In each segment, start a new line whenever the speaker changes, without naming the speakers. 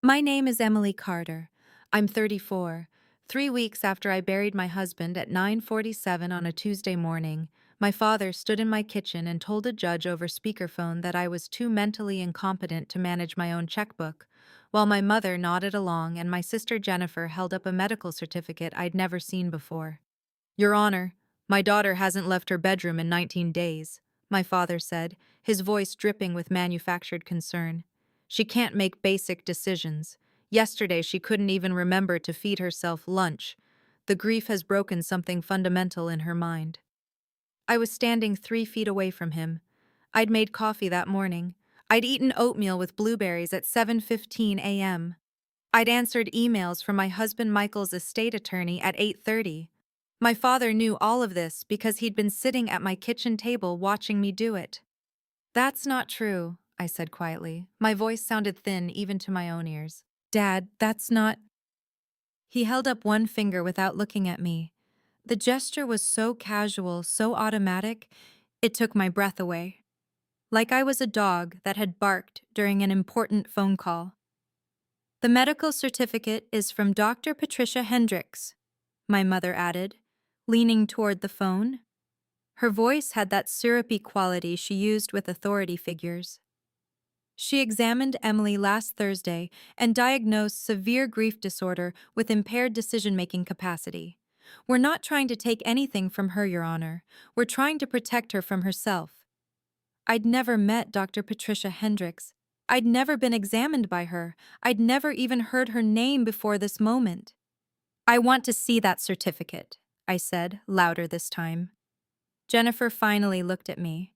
My name is Emily Carter. I'm 34. 3 weeks after I buried my husband at 9:47 on a Tuesday morning, my father stood in my kitchen and told a judge over speakerphone that I was too mentally incompetent to manage my own checkbook, while my mother nodded along and my sister Jennifer held up a medical certificate I'd never seen before. Your Honor, my daughter hasn't left her bedroom in 19 days, my father said, his voice dripping with manufactured concern. She can't make basic decisions. Yesterday she couldn't even remember to feed herself lunch. The grief has broken something fundamental in her mind. I was standing 3 feet away from him. I'd made coffee that morning. I'd eaten oatmeal with blueberries at 7:15 a.m. I'd answered emails from my husband Michael's estate attorney at 8:30. My father knew all of this because he'd been sitting at my kitchen table watching me do it. That's not true, I said quietly. My voice sounded thin even to my own ears. Dad, that's not. He held up one finger without looking at me. The gesture was so casual, so automatic, it took my breath away. Like I was a dog that had barked during an important phone call. The medical certificate is from Dr. Patricia Hendricks, my mother added, leaning toward the phone. Her voice had that syrupy quality she used with authority figures. She examined Emily last Thursday and diagnosed severe grief disorder with impaired decision-making capacity. We're not trying to take anything from her, Your Honor. We're trying to protect her from herself. I'd never met Dr. Patricia Hendricks. I'd never been examined by her. I'd never even heard her name before this moment. I want to see that certificate, I said, louder this time. Jennifer finally looked at me.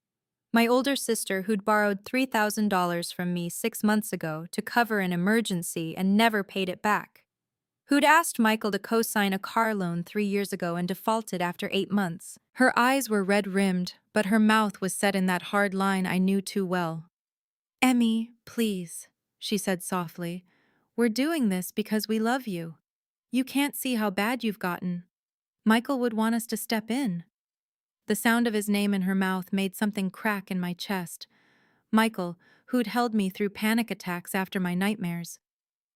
My older sister, who'd borrowed $3,000 from me 6 months ago to cover an emergency and never paid it back. Who'd asked Michael to co-sign a car loan 3 years ago and defaulted after 8 months. Her eyes were red-rimmed, but her mouth was set in that hard line I knew too well. Emmy, please, she said softly. We're doing this because we love you. You can't see how bad you've gotten. Michael would want us to step in. The sound of his name in her mouth made something crack in my chest. Michael, who'd held me through panic attacks after my nightmares.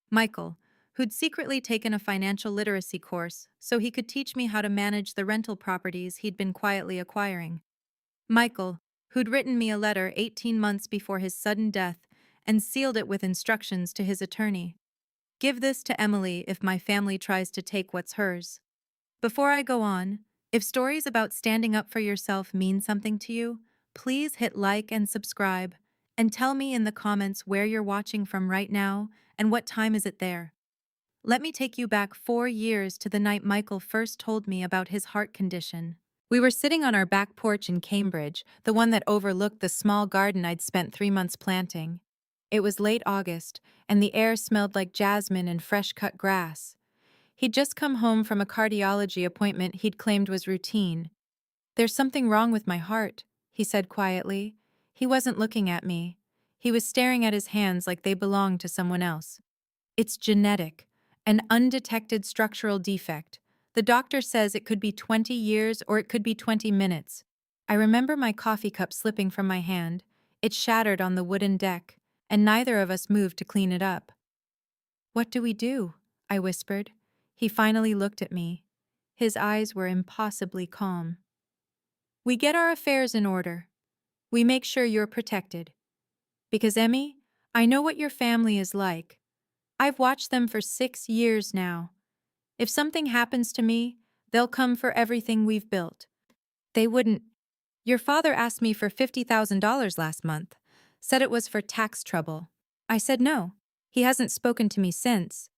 Michael, who'd secretly taken a financial literacy course so he could teach me how to manage the rental properties he'd been quietly acquiring. Michael, who'd written me a letter 18 months before his sudden death and sealed it with instructions to his attorney. Give this to Emily if my family tries to take what's hers. Before I go on, if stories about standing up for yourself mean something to you, please hit like and subscribe, and tell me in the comments where you're watching from right now and what time is it there. Let me take you back 4 years to the night Michael first told me about his heart condition. We were sitting on our back porch in Cambridge, the one that overlooked the small garden I'd spent 3 months planting. It was late August, and the air smelled like jasmine and fresh-cut grass. He'd just come home from a cardiology appointment he'd claimed was routine. There's something wrong with my heart, he said quietly. He wasn't looking at me. He was staring at his hands like they belonged to someone else. It's genetic, an undetected structural defect. The doctor says it could be 20 years or it could be 20 minutes. I remember my coffee cup slipping from my hand. It shattered on the wooden deck, and neither of us moved to clean it up. What do we do? I whispered. He finally looked at me. His eyes were impossibly calm. We get our affairs in order. We make sure you're protected. Because, Emmy, I know what your family is like. I've watched them for 6 years now. If something happens to me, they'll come for everything we've built. They wouldn't. Your father asked me for $50,000 last month, said it was for tax trouble. I said no. He hasn't spoken to me since.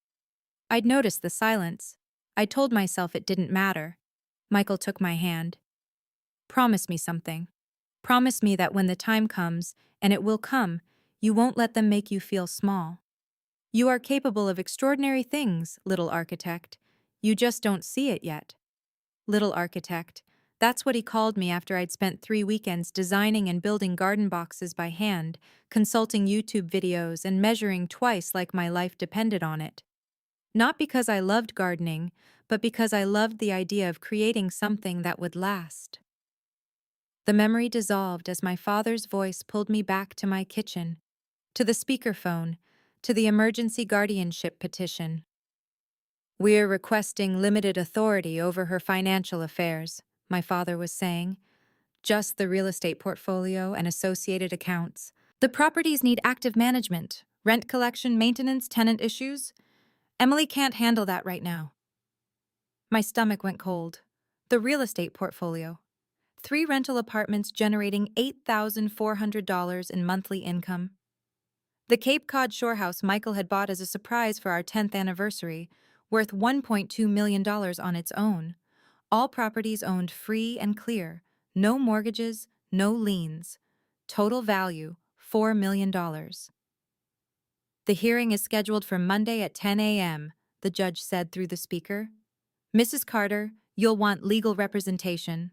I'd noticed the silence. I told myself it didn't matter. Michael took my hand. Promise me something. Promise me that when the time comes, and it will come, you won't let them make you feel small. You are capable of extraordinary things, little architect. You just don't see it yet. Little architect. That's what he called me after I'd spent 3 weekends designing and building garden boxes by hand, consulting YouTube videos and measuring twice like my life depended on it. Not because I loved gardening, but because I loved the idea of creating something that would last. The memory dissolved as my father's voice pulled me back to my kitchen, to the speakerphone, to the emergency guardianship petition. We're requesting limited authority over her financial affairs, my father was saying. Just the real estate portfolio and associated accounts. The properties need active management, rent collection, maintenance, tenant issues. Emily can't handle that right now. My stomach went cold. The real estate portfolio. 3 rental apartments generating $8,400 in monthly income. The Cape Cod shore house Michael had bought as a surprise for our 10th anniversary, worth $1.2 million on its own. All properties owned free and clear, no mortgages, no liens. Total value, $4 million. The hearing is scheduled for Monday at 10 a.m., the judge said through the speaker. Mrs. Carter, you'll want legal representation.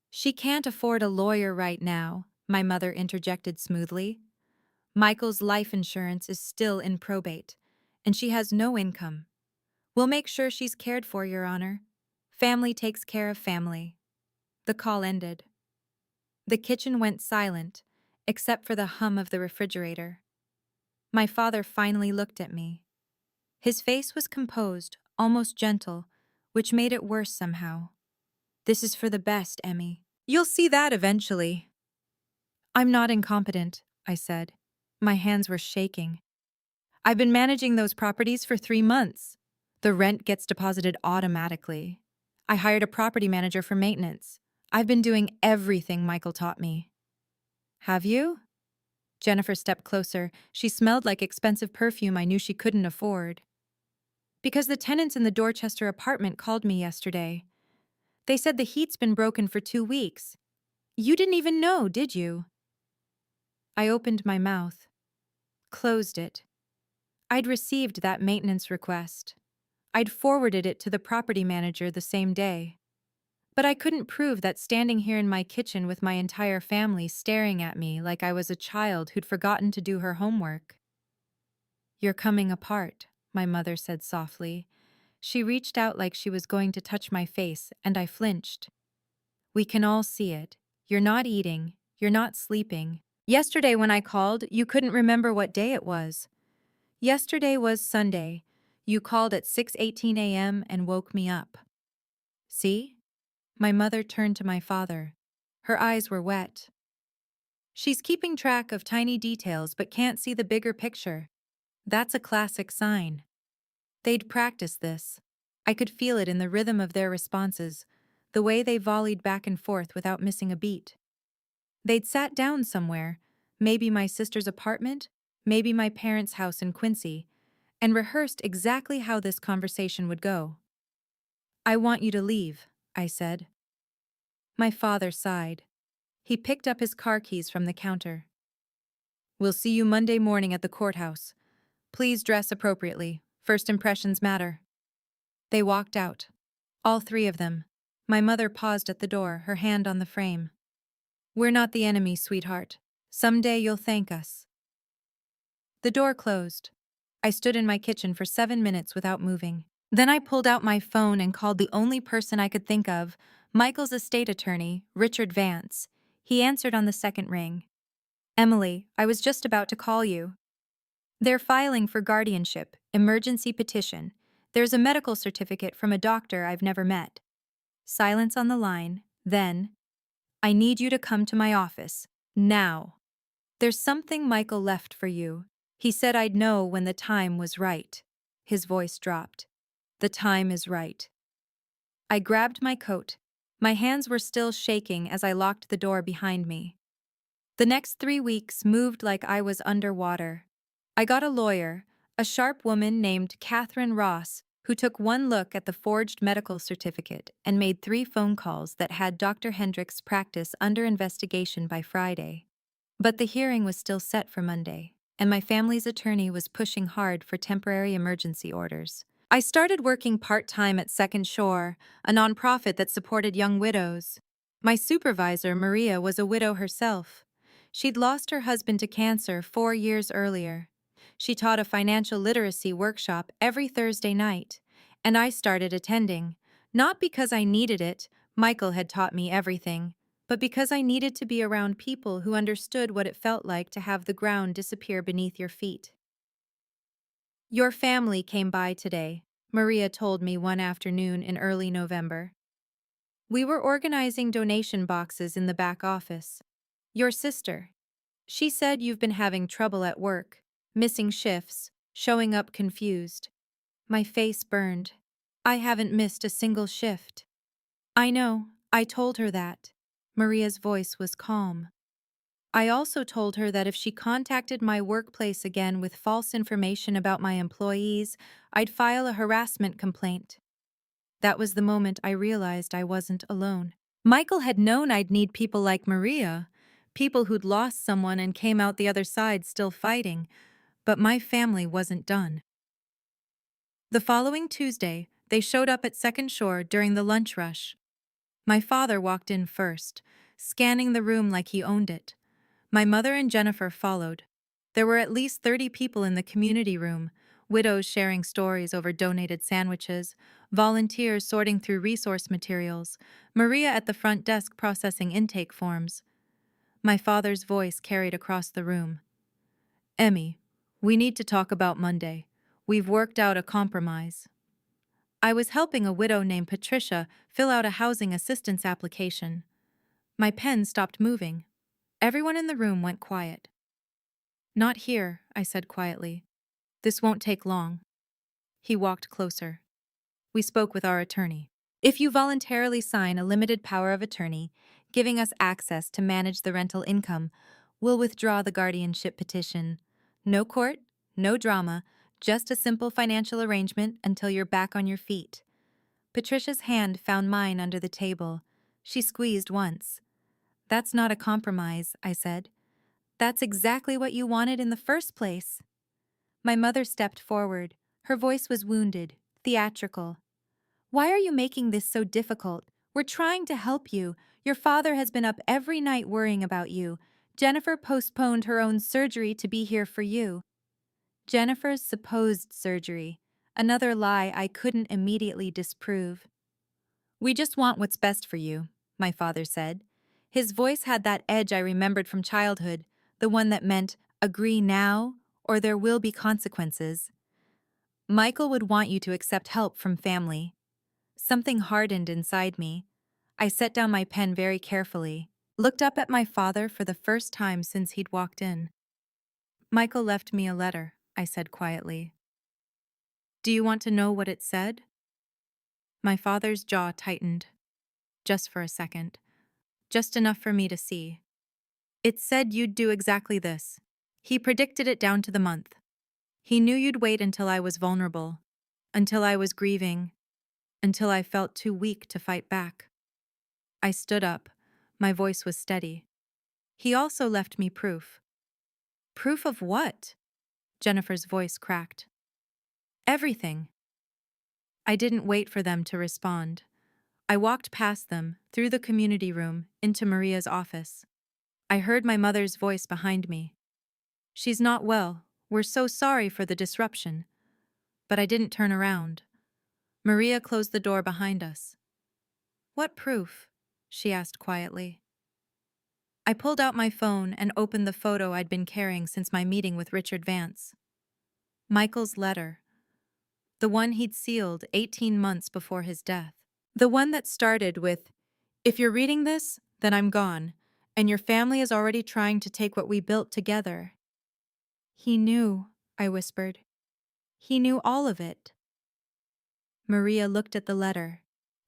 She can't afford a lawyer right now, my mother interjected smoothly. Michael's life insurance is still in probate, and she has no income. We'll make sure she's cared for, Your Honor. Family takes care of family. The call ended. The kitchen went silent, except for the hum of the refrigerator. My father finally looked at me. His face was composed, almost gentle, which made it worse somehow. This is for the best, Emmy. You'll see that eventually. I'm not incompetent, I said. My hands were shaking. I've been managing those properties for 3 months. The rent gets deposited automatically. I hired a property manager for maintenance. I've been doing everything Michael taught me. Have you? Jennifer stepped closer. She smelled like expensive perfume I knew she couldn't afford. Because the tenants in the Dorchester apartment called me yesterday. They said the heat's been broken for 2 weeks. You didn't even know, did you? I opened my mouth, closed it. I'd received that maintenance request. I'd forwarded it to the property manager the same day. But I couldn't prove that standing here in my kitchen with my entire family staring at me like I was a child who'd forgotten to do her homework. You're coming apart, my mother said softly. She reached out like she was going to touch my face, and I flinched. We can all see it. You're not eating. You're not sleeping. Yesterday when I called, you couldn't remember what day it was. Yesterday was Sunday. You called at 6:18 a.m. and woke me up. See? My mother turned to my father. Her eyes were wet. She's keeping track of tiny details but can't see the bigger picture. That's a classic sign. They'd practiced this. I could feel it in the rhythm of their responses, the way they volleyed back and forth without missing a beat. They'd sat down somewhere, maybe my sister's apartment, maybe my parents' house in Quincy, and rehearsed exactly how this conversation would go. I want you to leave, I said. My father sighed. He picked up his car keys from the counter. We'll see you Monday morning at the courthouse. Please dress appropriately. First impressions matter. They walked out. All 3 of them. My mother paused at the door, her hand on the frame. We're not the enemy, sweetheart. Someday you'll thank us. The door closed. I stood in my kitchen for 7 minutes without moving. Then I pulled out my phone and called the only person I could think of, Michael's estate attorney, Richard Vance. He answered on the second ring. Emily, I was just about to call you. They're filing for guardianship, emergency petition. There's a medical certificate from a doctor I've never met. Silence on the line, then, I need you to come to my office, now. There's something Michael left for you. He said I'd know when the time was right. His voice dropped. The time is right. I grabbed my coat. My hands were still shaking as I locked the door behind me. The next 3 weeks moved like I was underwater. I got a lawyer, a sharp woman named Catherine Ross, who took one look at the forged medical certificate and made 3 phone calls that had Dr. Hendrick's practice under investigation by Friday. But the hearing was still set for Monday, and my family's attorney was pushing hard for temporary emergency orders. I started working part-time at Second Shore, a nonprofit that supported young widows. My supervisor, Maria, was a widow herself. She'd lost her husband to cancer 4 years earlier. She taught a financial literacy workshop every Thursday night, and I started attending, not because I needed it, Michael had taught me everything, but because I needed to be around people who understood what it felt like to have the ground disappear beneath your feet. Your family came by today, Maria told me one afternoon in early November. We were organizing donation boxes in the back office. Your sister. She said you've been having trouble at work, missing shifts, showing up confused. My face burned. I haven't missed a single shift. I know, I told her that. Maria's voice was calm. I also told her that if she contacted my workplace again with false information about my employees, I'd file a harassment complaint. That was the moment I realized I wasn't alone. Michael had known I'd need people like Maria, people who'd lost someone and came out the other side still fighting, but my family wasn't done. The following Tuesday, they showed up at Second Shore during the lunch rush. My father walked in first, scanning the room like he owned it. My mother and Jennifer followed. There were at least 30 people in the community room, widows sharing stories over donated sandwiches, volunteers sorting through resource materials, Maria at the front desk processing intake forms. My father's voice carried across the room. Emmy, we need to talk about Monday. We've worked out a compromise. I was helping a widow named Patricia fill out a housing assistance application. My pen stopped moving. Everyone in the room went quiet. Not here, I said quietly. This won't take long. He walked closer. We spoke with our attorney. If you voluntarily sign a limited power of attorney, giving us access to manage the rental income, we'll withdraw the guardianship petition. No court, no drama, just a simple financial arrangement until you're back on your feet. Patricia's hand found mine under the table. She squeezed once. That's not a compromise, I said. That's exactly what you wanted in the first place. My mother stepped forward. Her voice was wounded, theatrical. Why are you making this so difficult? We're trying to help you. Your father has been up every night worrying about you. Jennifer postponed her own surgery to be here for you. Jennifer's supposed surgery. Another lie I couldn't immediately disprove. We just want what's best for you, my father said. His voice had that edge I remembered from childhood, the one that meant, agree now, or there will be consequences. Michael would want you to accept help from family. Something hardened inside me. I set down my pen very carefully, looked up at my father for the first time since he'd walked in. Michael left me a letter, I said quietly. Do you want to know what it said? My father's jaw tightened. Just for a second. Just enough for me to see. It said you'd do exactly this. He predicted it down to the month. He knew you'd wait until I was vulnerable, until I was grieving, until I felt too weak to fight back. I stood up. My voice was steady. He also left me proof. Proof of what? Jennifer's voice cracked. Everything. I didn't wait for them to respond. I walked past them, through the community room, into Maria's office. I heard my mother's voice behind me. She's not well. We're so sorry for the disruption. But I didn't turn around. Maria closed the door behind us. What proof? She asked quietly. I pulled out my phone and opened the photo I'd been carrying since my meeting with Richard Vance. Michael's letter. The one he'd sealed 18 months before his death. The one that started with, if you're reading this, then I'm gone, and your family is already trying to take what we built together. He knew, I whispered. He knew all of it. Maria looked at the letter,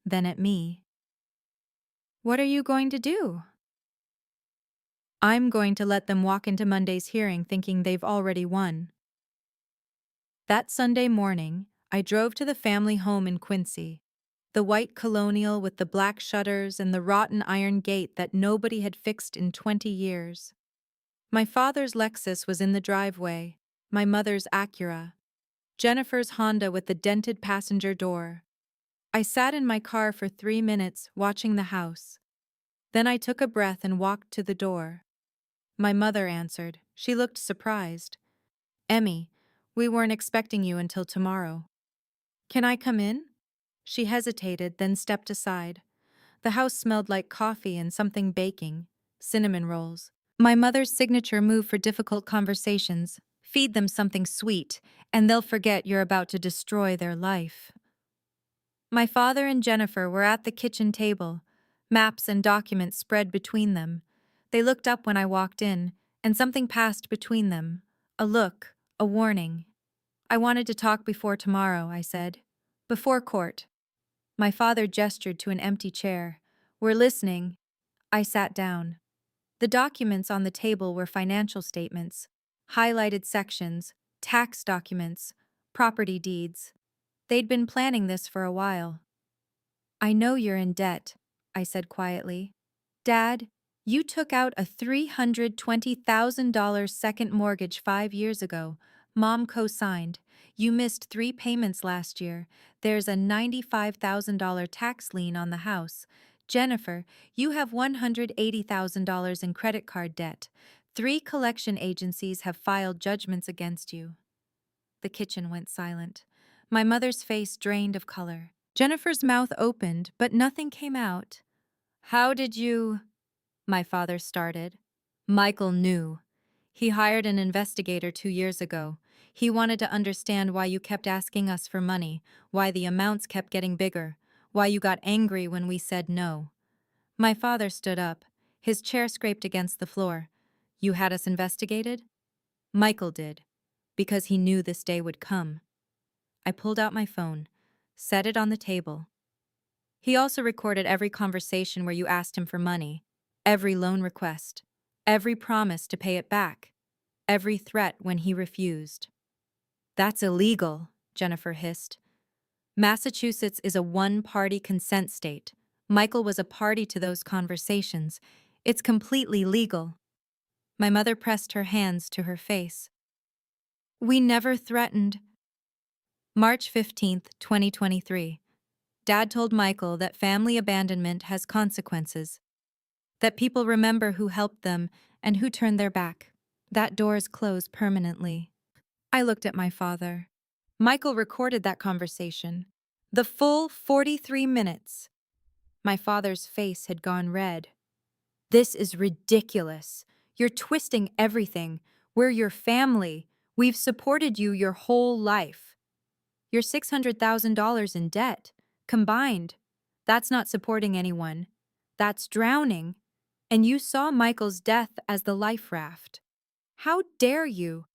then at me. What are you going to do? I'm going to let them walk into Monday's hearing thinking they've already won. That Sunday morning, I drove to the family home in Quincy, the white colonial with the black shutters and the rotten iron gate that nobody had fixed in 20 years. My father's Lexus was in the driveway, my mother's Acura, Jennifer's Honda with the dented passenger door. I sat in my car for 3 minutes watching the house. Then I took a breath and walked to the door. My mother answered. She looked surprised. Emmy, we weren't expecting you until tomorrow. Can I come in? She hesitated, then stepped aside. The house smelled like coffee and something baking, cinnamon rolls. My mother's signature move for difficult conversations, Feed them something sweet, and they'll forget you're about to destroy their life. My father and Jennifer were at the kitchen table, maps and documents spread between them. They looked up when I walked in, and something passed between them. A look, a warning. I wanted to talk before tomorrow, I said. Before court. My father gestured to an empty chair. We're listening. I sat down. The documents on the table were financial statements, highlighted sections, tax documents, property deeds. They'd been planning this for a while. I know you're in debt, I said quietly. Dad, you took out a $320,000 second mortgage 5 years ago. Mom co-signed. You missed 3 payments last year. There's a $95,000 tax lien on the house. Jennifer, you have $180,000 in credit card debt. 3 collection agencies have filed judgments against you. The kitchen went silent. My mother's face drained of color. Jennifer's mouth opened, but nothing came out. How did you... My father started. Michael knew. He hired an investigator 2 years ago. He wanted to understand why you kept asking us for money, why the amounts kept getting bigger, why you got angry when we said no. My father stood up. His chair scraped against the floor. You had us investigated? Michael did, because he knew this day would come. I pulled out my phone, set it on the table. He also recorded every conversation where you asked him for money, every loan request, every promise to pay it back, every threat when he refused. That's illegal, Jennifer hissed. Massachusetts is a one-party consent state. Michael was a party to those conversations. It's completely legal. My mother pressed her hands to her face. We never threatened. March 15th, 2023. Dad told Michael that family abandonment has consequences, that people remember who helped them and who turned their back. That doors close permanently. I looked at my father. Michael recorded that conversation. The full 43 minutes. My father's face had gone red. This is ridiculous. You're twisting everything. We're your family. We've supported you your whole life. You're $600,000 in debt. Combined. That's not supporting anyone. That's drowning. And you saw Michael's death as the life raft. How dare you?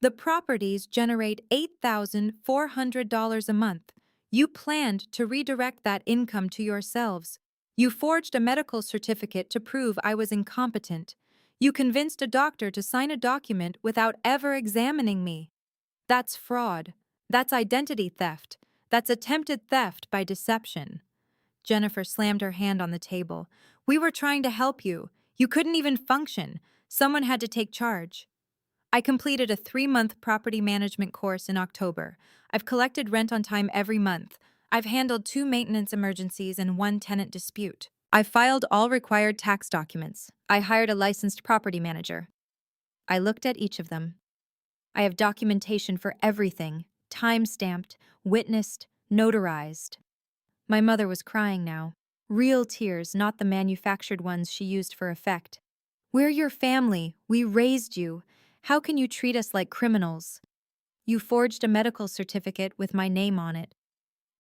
The properties generate $8,400 a month. You planned to redirect that income to yourselves. You forged a medical certificate to prove I was incompetent. You convinced a doctor to sign a document without ever examining me. That's fraud. That's identity theft. That's attempted theft by deception. Jennifer slammed her hand on the table. We were trying to help you. You couldn't even function. Someone had to take charge. I completed a 3-month property management course in October. I've collected rent on time every month. I've handled 2 maintenance emergencies and 1 tenant dispute. I filed all required tax documents. I hired a licensed property manager. I looked at each of them. I have documentation for everything, time-stamped, witnessed, notarized. My mother was crying now. Real tears, not the manufactured ones she used for effect. We're your family. We raised you. How can you treat us like criminals? You forged a medical certificate with my name on it.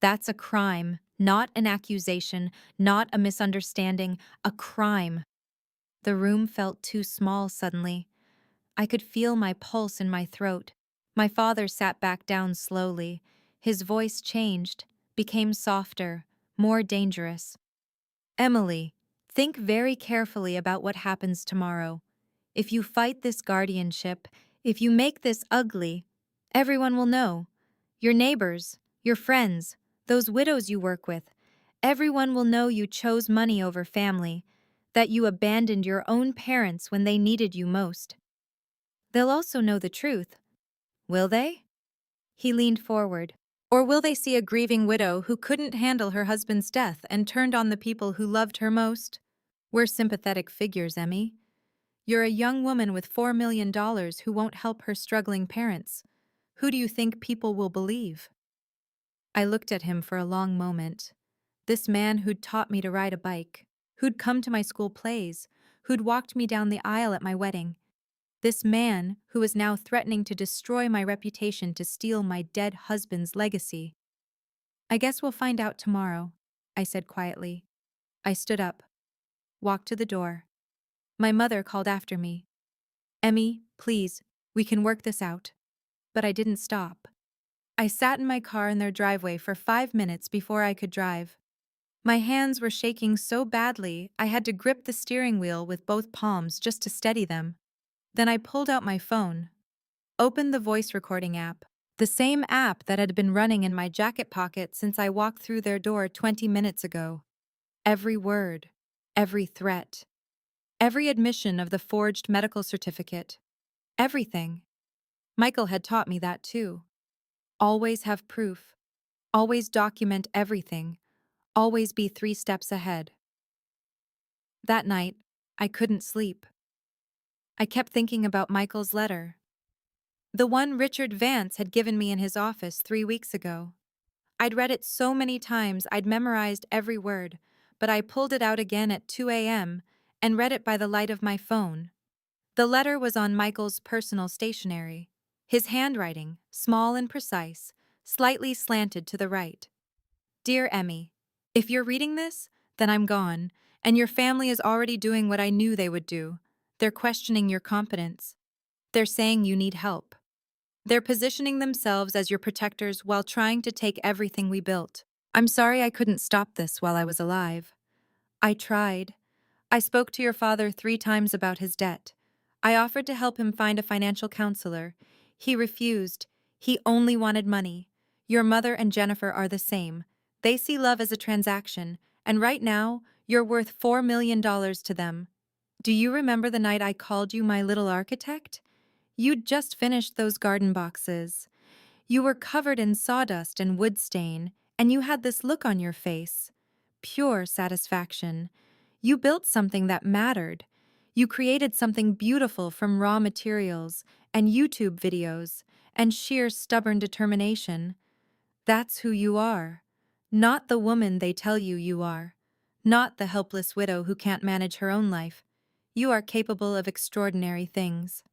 That's a crime, not an accusation, not a misunderstanding, a crime. The room felt too small suddenly. I could feel my pulse in my throat. My father sat back down slowly. His voice changed, became softer, more dangerous. Emily, think very carefully about what happens tomorrow. If you fight this guardianship, if you make this ugly, everyone will know. Your neighbors, your friends, those widows you work with, everyone will know you chose money over family, that you abandoned your own parents when they needed you most. They'll also know the truth. Will they? He leaned forward. Or will they see a grieving widow who couldn't handle her husband's death and turned on the people who loved her most? We're sympathetic figures, Emmy. You're a young woman with $4 million who won't help her struggling parents. Who do you think people will believe? I looked at him for a long moment. This man who'd taught me to ride a bike, who'd come to my school plays, who'd walked me down the aisle at my wedding. This man, who is now threatening to destroy my reputation to steal my dead husband's legacy. I guess we'll find out tomorrow, I said quietly. I stood up, walked to the door. My mother called after me. Emmy, please, we can work this out. But I didn't stop. I sat in my car in their driveway for 5 minutes before I could drive. My hands were shaking so badly I had to grip the steering wheel with both palms just to steady them. Then I pulled out my phone, opened the voice recording app, the same app that had been running in my jacket pocket since I walked through their door 20 minutes ago. Every word, every threat, every admission of the forged medical certificate, everything. Michael had taught me that too. Always have proof. Always document everything. Always be 3 steps ahead. That night, I couldn't sleep. I kept thinking about Michael's letter. The one Richard Vance had given me in his office 3 weeks ago. I'd read it so many times I'd memorized every word, but I pulled it out again at 2 a.m. and read it by the light of my phone. The letter was on Michael's personal stationery. His handwriting, small and precise, slightly slanted to the right. Dear Emmy, if you're reading this, then I'm gone, and your family is already doing what I knew they would do. They're questioning your competence. They're saying you need help. They're positioning themselves as your protectors while trying to take everything we built. I'm sorry I couldn't stop this while I was alive. I tried. I spoke to your father 3 times about his debt. I offered to help him find a financial counselor. He refused. He only wanted money. Your mother and Jennifer are the same. They see love as a transaction, and right now, you're worth $4 million to them. Do you remember the night I called you my little architect? You'd just finished those garden boxes. You were covered in sawdust and wood stain, and you had this look on your face. Pure satisfaction. You built something that mattered. You created something beautiful from raw materials and YouTube videos and sheer stubborn determination. That's who you are. Not the woman they tell you you are. Not the helpless widow who can't manage her own life. You are capable of extraordinary things.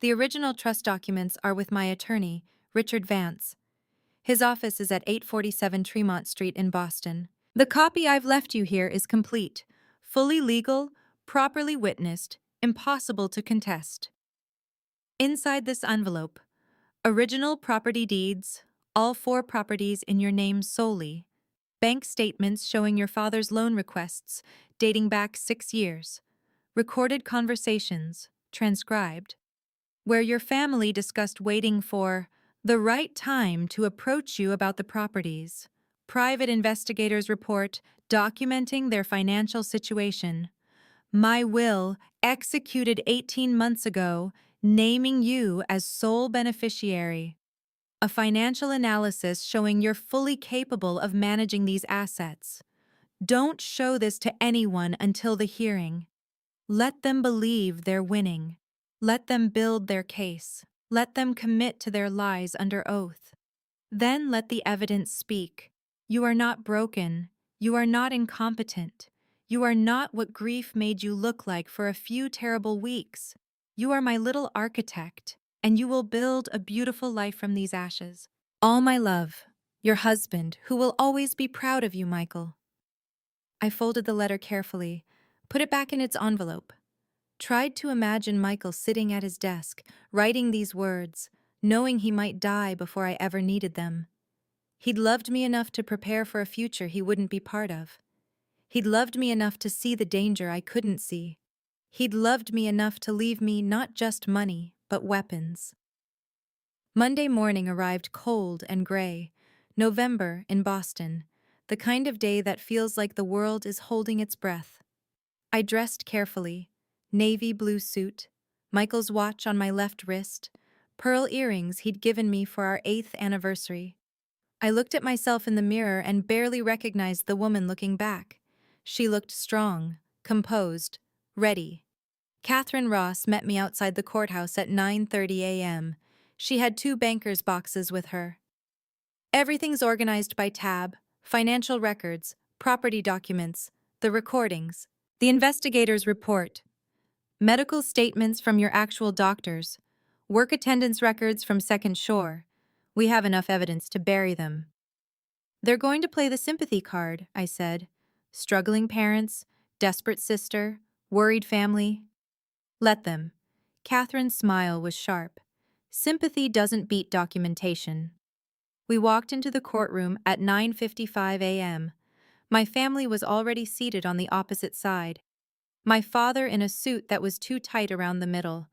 The original trust documents are with my attorney, Richard Vance. His office is at 847 Tremont Street in Boston. The copy I've left you here is complete, fully legal, properly witnessed, impossible to contest. Inside this envelope, original property deeds, all 4 properties in your name solely, bank statements showing your father's loan requests dating back 6 years, recorded conversations, transcribed, where your family discussed waiting for the right time to approach you about the properties, private investigators' report documenting their financial situation, my will executed 18 months ago naming you as sole beneficiary, a financial analysis showing you're fully capable of managing these assets. Don't show this to anyone until the hearing. Let them believe they're winning. Let them build their case. Let them commit to their lies under oath. Then let the evidence speak. You are not broken. You are not incompetent. You are not what grief made you look like for a few terrible weeks. You are my little architect, and you will build a beautiful life from these ashes. All my love, your husband, who will always be proud of you, Michael. I folded the letter carefully, put it back in its envelope. Tried to imagine Michael sitting at his desk, writing these words, knowing he might die before I ever needed them. He'd loved me enough to prepare for a future he wouldn't be part of. He'd loved me enough to see the danger I couldn't see. He'd loved me enough to leave me not just money, but weapons. Monday morning arrived cold and gray. November in Boston, the kind of day that feels like the world is holding its breath. I dressed carefully. Navy blue suit, Michael's watch on my left wrist, pearl earrings he'd given me for our 8th anniversary. I looked at myself in the mirror and barely recognized the woman looking back. She looked strong, composed, ready. Catherine Ross met me outside the courthouse at 9:30 a.m. She had 2 banker's boxes with her. Everything's organized by tab, financial records, property documents, the recordings, the investigator's report. medical statements from your actual doctors, work attendance records from Second Shore. We have enough evidence to bury them. They're going to play the sympathy card, I said. Struggling parents, desperate sister, worried family. Let them. Catherine's smile was sharp. Sympathy doesn't beat documentation. We walked into the courtroom at 9:55 a.m. My family was already seated on the opposite side. My father in a suit that was too tight around the middle.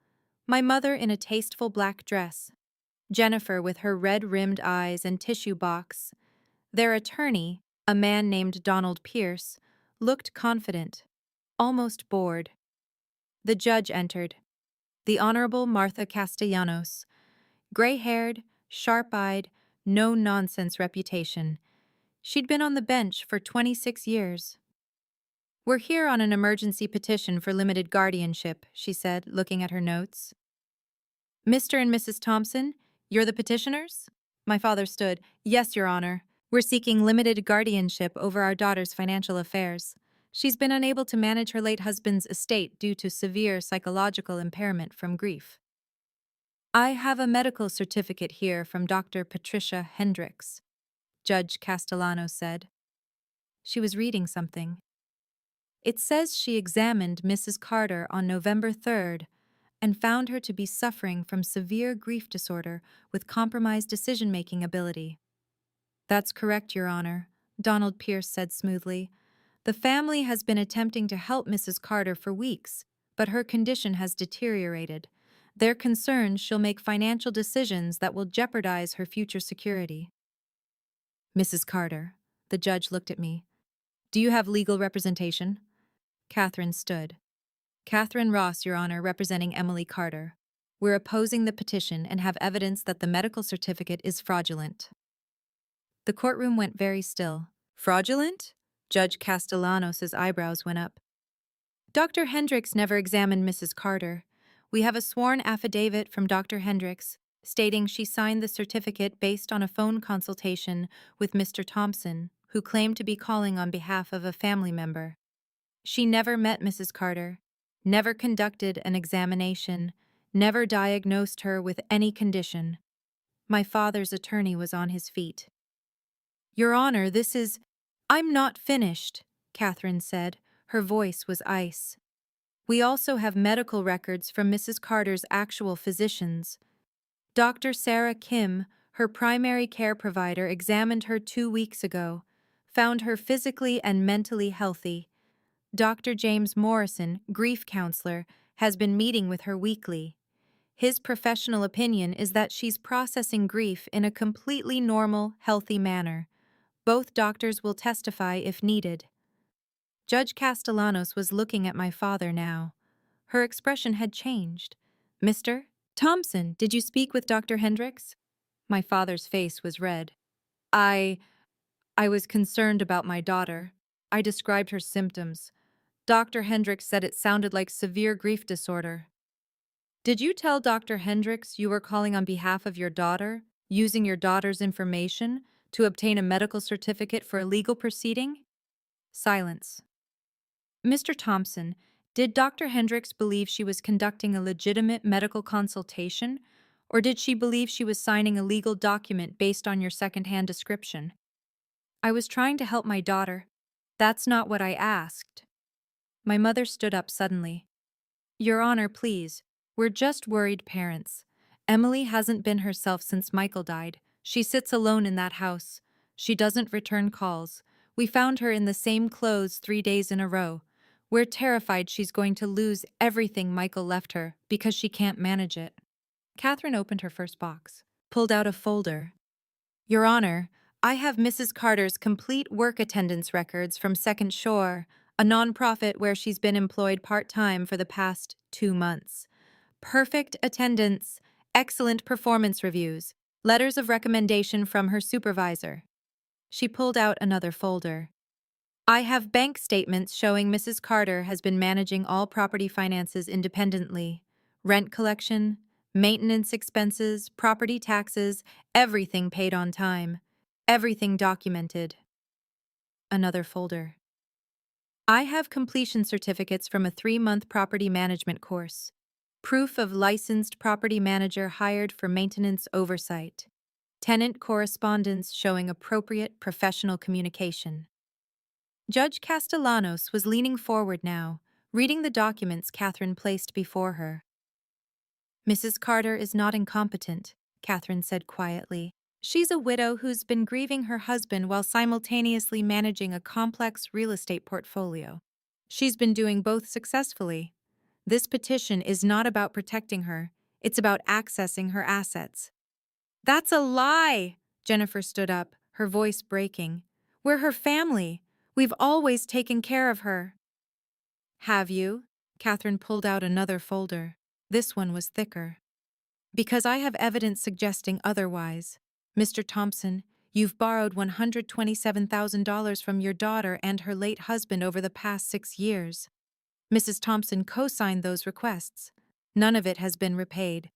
My mother in a tasteful black dress. Jennifer with her red-rimmed eyes and tissue box. Their attorney, a man named Donald Pierce, looked confident, almost bored. The judge entered. The Honorable Martha Castellanos. Gray-haired, sharp-eyed, no-nonsense reputation. She'd been on the bench for 26 years. We're here on an emergency petition for limited guardianship, she said, looking at her notes. Mr. and Mrs. Thompson, you're the petitioners? My father stood. Yes, Your Honor. We're seeking limited guardianship over our daughter's financial affairs. She's been unable to manage her late husband's estate due to severe psychological impairment from grief. I have a medical certificate here from Dr. Patricia Hendricks, Judge Castellano said. She was reading something. It says she examined Mrs. Carter on November 3rd and found her to be suffering from severe grief disorder with compromised decision-making ability. That's correct, Your Honor, Donald Pierce said smoothly. The family has been attempting to help Mrs. Carter for weeks, but her condition has deteriorated. They're concerned she'll make financial decisions that will jeopardize her future security. Mrs. Carter, the judge looked at me. Do you have legal representation? Catherine stood. Catherine Ross, Your Honor, representing Emily Carter. We're opposing the petition and have evidence that the medical certificate is fraudulent. The courtroom went very still. Fraudulent? Judge Castellanos' eyebrows went up. Dr. Hendricks never examined Mrs. Carter. We have a sworn affidavit from Dr. Hendricks stating she signed the certificate based on a phone consultation with Mr. Thompson, who claimed to be calling on behalf of a family member. She never met Mrs. Carter, never conducted an examination, never diagnosed her with any condition. My father's attorney was on his feet. Your Honor, this is— I'm not finished, Catherine said. Her voice was ice. We also have medical records from Mrs. Carter's actual physicians. Dr. Sarah Kim, her primary care provider, examined her 2 weeks ago, found her physically and mentally healthy. Dr. James Morrison, grief counselor, has been meeting with her weekly. His professional opinion is that she's processing grief in a completely normal, healthy manner. Both doctors will testify if needed. Judge Castellanos was looking at my father now. Her expression had changed. Mr. Thompson, did you speak with Dr. Hendricks? My father's face was red. I was concerned about my daughter. I described her symptoms. Dr. Hendricks said it sounded like severe grief disorder. Did you tell Dr. Hendricks you were calling on behalf of your daughter, using your daughter's information to obtain a medical certificate for a legal proceeding? Silence. Mr. Thompson, did Dr. Hendricks believe she was conducting a legitimate medical consultation, or did she believe she was signing a legal document based on your second-hand description? I was trying to help my daughter. That's not what I asked. My mother stood up suddenly. Your Honor, please. We're just worried parents. Emily hasn't been herself since Michael died. She sits alone in that house. She doesn't return calls. We found her in the same clothes 3 days in a row. We're terrified she's going to lose everything Michael left her because she can't manage it. Catherine opened her first box, pulled out a folder. Your Honor, I have Mrs. Carter's complete work attendance records from Second Shore, a nonprofit where she's been employed part-time for the past 2 months. Perfect attendance, excellent performance reviews, letters of recommendation from her supervisor. She pulled out another folder. I have bank statements showing Mrs. Carter has been managing all property finances independently. Rent collection, maintenance expenses, property taxes, everything paid on time. Everything documented. Another folder. I have completion certificates from a 3-month property management course. Proof of licensed property manager hired for maintenance oversight. Tenant correspondence showing appropriate professional communication. Judge Castellanos was leaning forward now, reading the documents Catherine placed before her. Mrs. Carter is not incompetent, Catherine said quietly. She's a widow who's been grieving her husband while simultaneously managing a complex real estate portfolio. She's been doing both successfully. This petition is not about protecting her, it's about accessing her assets. That's a lie! Jennifer stood up, her voice breaking. We're her family. We've always taken care of her. Have you? Catherine pulled out another folder. This one was thicker. Because I have evidence suggesting otherwise. Mr. Thompson, you've borrowed $127,000 from your daughter and her late husband over the past 6 years. Mrs. Thompson co-signed those requests. None of it has been repaid.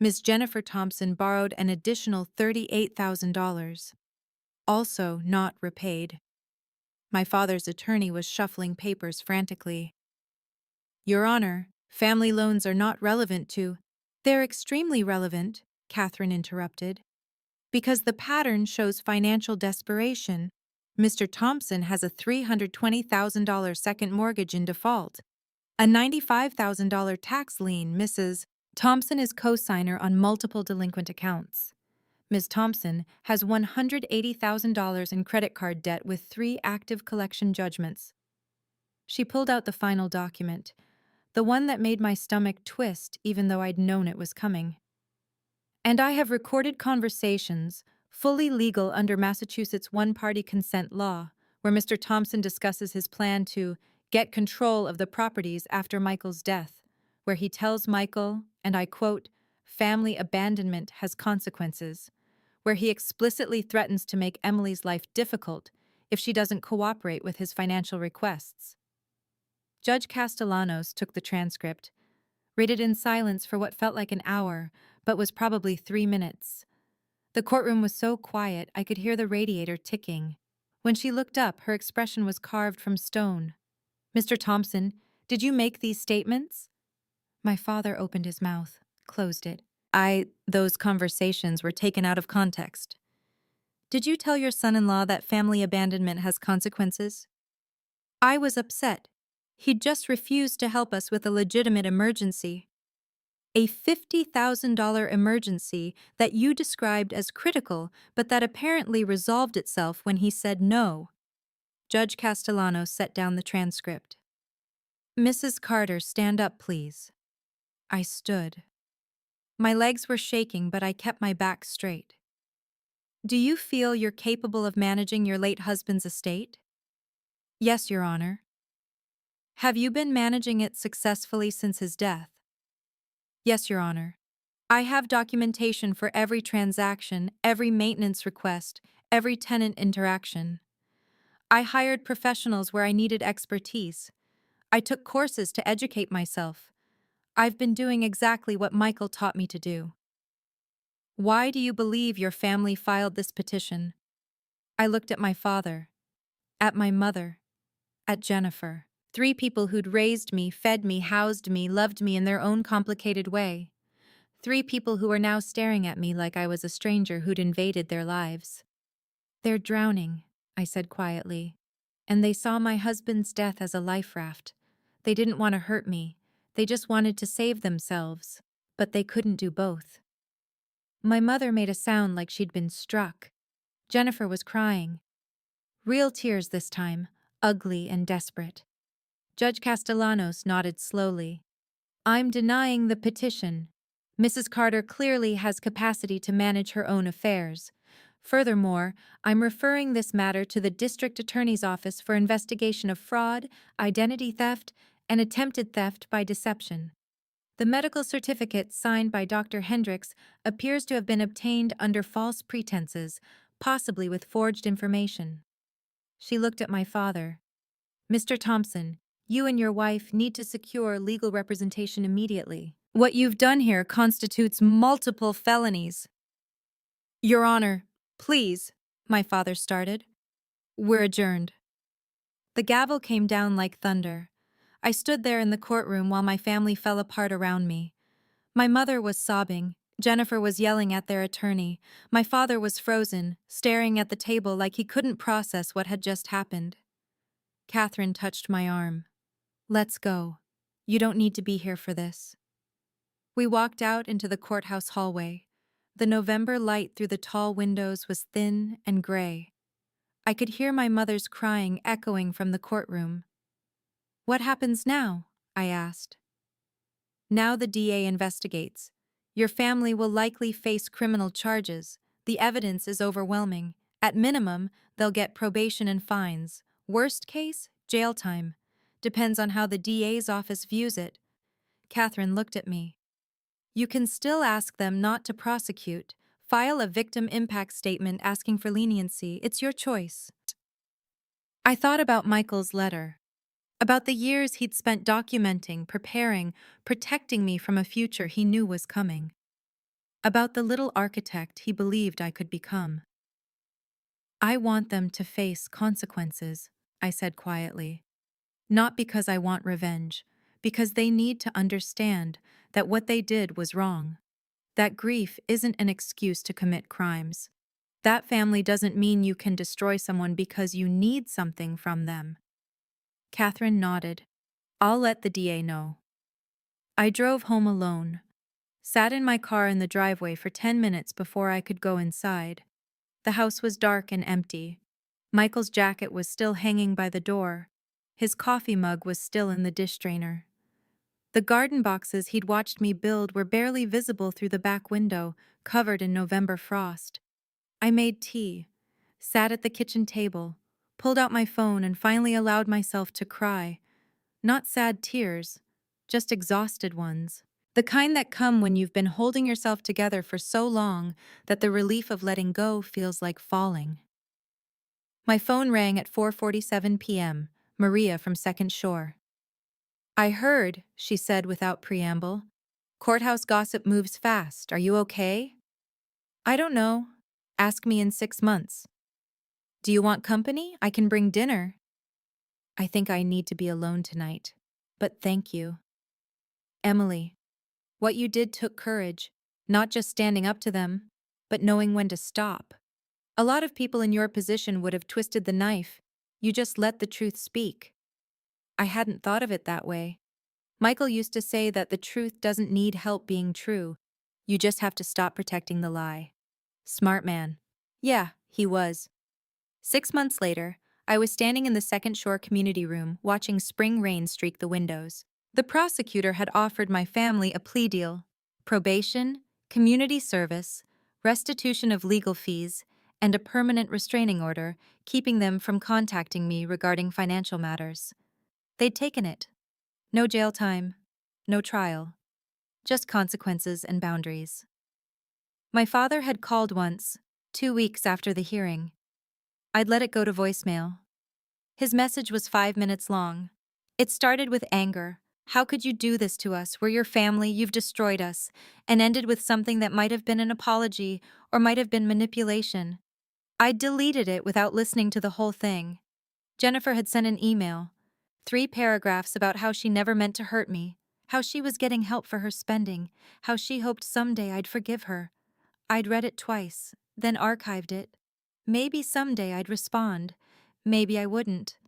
Ms. Jennifer Thompson borrowed an additional $38,000. Also not repaid. My father's attorney was shuffling papers frantically. Your Honor, family loans are not relevant to— They're extremely relevant, Catherine interrupted. Because the pattern shows financial desperation. Mr. Thompson has a $320,000 second mortgage in default. A $95,000 tax lien. Mrs. Thompson is co-signer on multiple delinquent accounts. Ms. Thompson has $180,000 in credit card debt with 3 active collection judgments. She pulled out the final document, the one that made my stomach twist even though I'd known it was coming. And I have recorded conversations, fully legal under Massachusetts one-party consent law, where Mr. Thompson discusses his plan to get control of the properties after Michael's death, where he tells Michael, and I quote, family abandonment has consequences, where he explicitly threatens to make Emily's life difficult if she doesn't cooperate with his financial requests. Judge Castellanos took the transcript, read it in silence for what felt like an hour, but was probably 3 minutes. The courtroom was so quiet I could hear the radiator ticking. When she looked up, her expression was carved from stone. Mr. Thompson, did you make these statements? My father opened his mouth, closed it. Those conversations were taken out of context. Did you tell your son-in-law that family abandonment has consequences? I was upset. He'd just refused to help us with a legitimate emergency. A $50,000 emergency that you described as critical, but that apparently resolved itself when he said no. Judge Castellanos set down the transcript. Mrs. Carter, stand up, please. I stood. My legs were shaking, but I kept my back straight. Do you feel you're capable of managing your late husband's estate? Yes, Your Honor. Have you been managing it successfully since his death? Yes, Your Honor. I have documentation for every transaction, every maintenance request, every tenant interaction. I hired professionals where I needed expertise. I took courses to educate myself. I've been doing exactly what Michael taught me to do. Why do you believe your family filed this petition? I looked at my father, at my mother, at Jennifer. 3 people who'd raised me, fed me, housed me, loved me in their own complicated way. 3 people who were now staring at me like I was a stranger who'd invaded their lives. They're drowning, I said quietly. And they saw my husband's death as a life raft. They didn't want to hurt me. They just wanted to save themselves. But they couldn't do both. My mother made a sound like she'd been struck. Jennifer was crying. Real tears this time, ugly and desperate. Judge Castellanos nodded slowly. I'm denying the petition. Mrs. Carter clearly has capacity to manage her own affairs. Furthermore, I'm referring this matter to the District Attorney's Office for investigation of fraud, identity theft, and attempted theft by deception. The medical certificate signed by Dr. Hendricks appears to have been obtained under false pretenses, possibly with forged information. She looked at my father. Mr. Thompson, you and your wife need to secure legal representation immediately. What you've done here constitutes multiple felonies. Your Honor, please, my father started. We're adjourned. The gavel came down like thunder. I stood there in the courtroom while my family fell apart around me. My mother was sobbing. Jennifer was yelling at their attorney. My father was frozen, staring at the table like he couldn't process what had just happened. Catherine touched my arm. "Let's go. You don't need to be here for this." We walked out into the courthouse hallway. The November light through the tall windows was thin and gray. I could hear my mother's crying echoing from the courtroom. "What happens now?" I asked. "Now the DA investigates. Your family will likely face criminal charges. The evidence is overwhelming. At minimum, they'll get probation and fines. Worst case, jail time. Depends on how the DA's office views it." Catherine looked at me. "You can still ask them not to prosecute. File a victim impact statement asking for leniency. It's your choice." I thought about Michael's letter, about the years he'd spent documenting, preparing, protecting me from a future he knew was coming, about the little architect he believed I could become. "I want them to face consequences," I said quietly. "Not because I want revenge, because they need to understand that what they did was wrong. That grief isn't an excuse to commit crimes. That family doesn't mean you can destroy someone because you need something from them." Catherine nodded. "I'll let the DA know." I drove home alone, sat in my car in the driveway for 10 minutes before I could go inside. The house was dark and empty. Michael's jacket was still hanging by the door. His coffee mug was still in the dish drainer. The garden boxes he'd watched me build were barely visible through the back window, covered in November frost. I made tea, sat at the kitchen table, pulled out my phone and finally allowed myself to cry. Not sad tears, just exhausted ones. The kind that come when you've been holding yourself together for so long that the relief of letting go feels like falling. My phone rang at 4:47 p.m., Maria from Second Shore. "I heard," she said without preamble. "Courthouse gossip moves fast. Are you okay?" "I don't know. Ask me in 6 months." "Do you want company? I can bring dinner." "I think I need to be alone tonight. But thank you." "Emily, what you did took courage, not just standing up to them, but knowing when to stop. A lot of people in your position would have twisted the knife. You just let the truth speak." I hadn't thought of it that way. Michael used to say that the truth doesn't need help being true. You just have to stop protecting the lie. Smart man. Yeah, he was. 6 months later, I was standing in the Second Shore community room watching spring rain streak the windows. The prosecutor had offered my family a plea deal: probation, community service, restitution of legal fees, and a permanent restraining order, keeping them from contacting me regarding financial matters. They'd taken it. No jail time, no trial, just consequences and boundaries. My father had called once, 2 weeks after the hearing. I'd let it go to voicemail. His message was 5 minutes long. It started with anger. "How could you do this to us? We're your family, you've destroyed us," and ended with something that might have been an apology or might have been manipulation. I deleted it without listening to the whole thing. Jennifer had sent an email, 3 paragraphs about how she never meant to hurt me, how she was getting help for her spending, how she hoped someday I'd forgive her. I'd read it twice, then archived it. Maybe someday I'd respond. Maybe I wouldn't.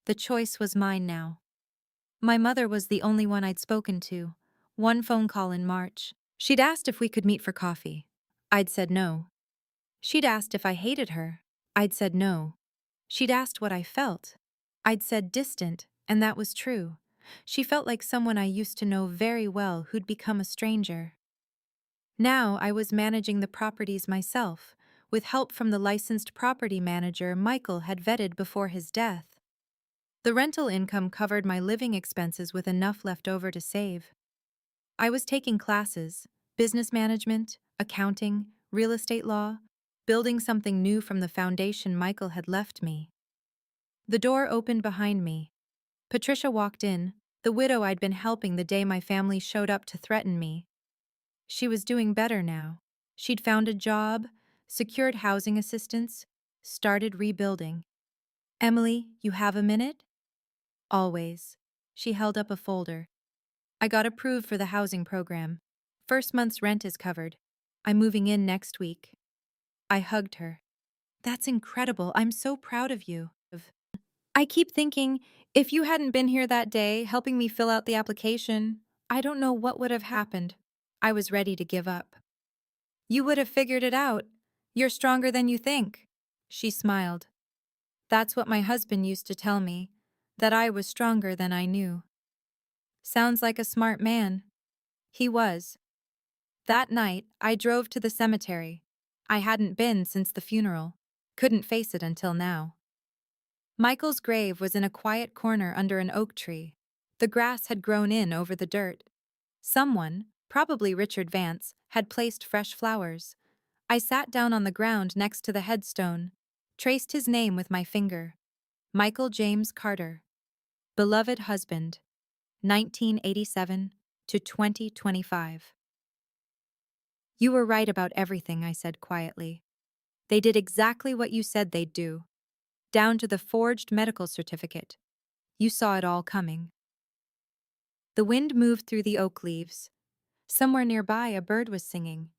The choice was mine now. My mother was the only one I'd spoken to. One phone call in March. She'd asked if we could meet for coffee. I'd said no. She'd asked if I hated her. I'd said no. She'd asked what I felt. I'd said distant, and that was true. She felt like someone I used to know very well who'd become a stranger. Now I was managing the properties myself, with help from the licensed property manager Michael had vetted before his death. The rental income covered my living expenses with enough left over to save. I was taking classes: business management, accounting, real estate law, building something new from the foundation Michael had left me. The door opened behind me. Patricia walked in, the widow I'd been helping the day my family showed up to threaten me. She was doing better now. She'd found a job, secured housing assistance, started rebuilding. "Emily, you have a minute?" Always. She held up a folder. I got approved for the housing program. First month's rent is covered. I'm moving in next week. I hugged her. That's incredible. I'm so proud of you. I keep thinking, if you hadn't been here that day helping me fill out the application, I don't know what would have happened. I was ready to give up. You would have figured it out. You're stronger than you think. She smiled. That's what my husband used to tell me, that I was stronger than I knew. Sounds like a smart man. He was. That night, I drove to the cemetery. I hadn't been since the funeral. Couldn't face it until now. Michael's grave was in a quiet corner under an oak tree. The grass had grown in over the dirt. Someone, probably Richard Vance, had placed fresh flowers. I sat down on the ground next to the headstone, traced his name with my finger. Michael James Carter. Beloved husband. 1987 to 2025. You were right about everything, I said quietly. They did exactly what you said they'd do, down to the forged medical certificate. You saw it all coming. The wind moved through the oak leaves. Somewhere nearby, a bird was singing.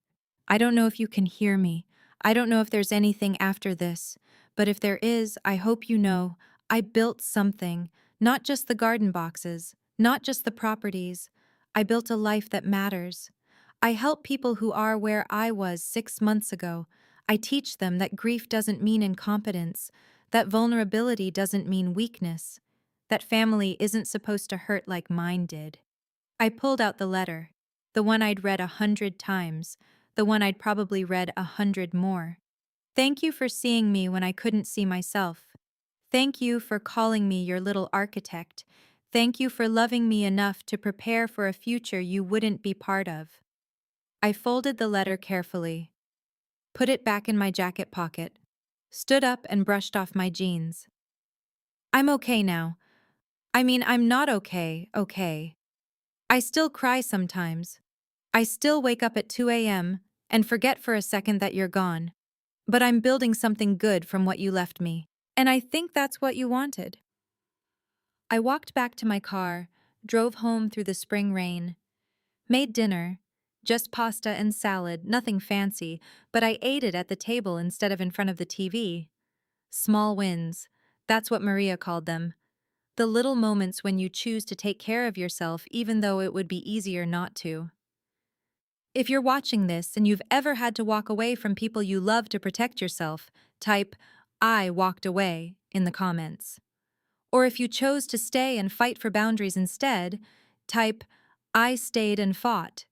I don't know if you can hear me. I don't know if there's anything after this, but if there is, I hope you know I built something, not just the garden boxes, not just the properties. I built a life that matters. I help people who are where I was 6 months ago. I teach them that grief doesn't mean incompetence, that vulnerability doesn't mean weakness, that family isn't supposed to hurt like mine did. I pulled out the letter, the one I'd read 100 times, the one I'd probably read 100 more. Thank you for seeing me when I couldn't see myself. Thank you for calling me your little architect. Thank you for loving me enough to prepare for a future you wouldn't be part of. I folded the letter carefully, put it back in my jacket pocket, stood up and brushed off my jeans. I'm okay now. I mean, I'm not okay. I still cry sometimes. I still wake up at 2 a.m. and forget for a second that you're gone. But I'm building something good from what you left me. And I think that's what you wanted. I walked back to my car, drove home through the spring rain, made dinner, just pasta and salad, nothing fancy, but I ate it at the table instead of in front of the TV. Small wins. That's what Maria called them. The little moments when you choose to take care of yourself even though it would be easier not to. If you're watching this and you've ever had to walk away from people you love to protect yourself, type, "I walked away" in the comments. Or if you chose to stay and fight for boundaries instead, type, "I stayed and fought."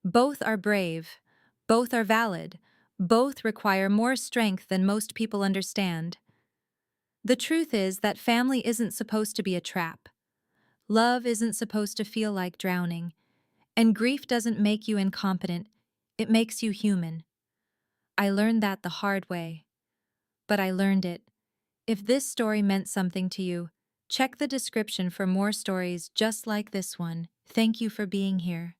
Both are brave. Both are valid. Both require more strength than most people understand. The truth is that family isn't supposed to be a trap. Love isn't supposed to feel like drowning. And grief doesn't make you incompetent, it makes you human. I learned that the hard way. But I learned it. If this story meant something to you, check the description for more stories just like this one. Thank you for being here.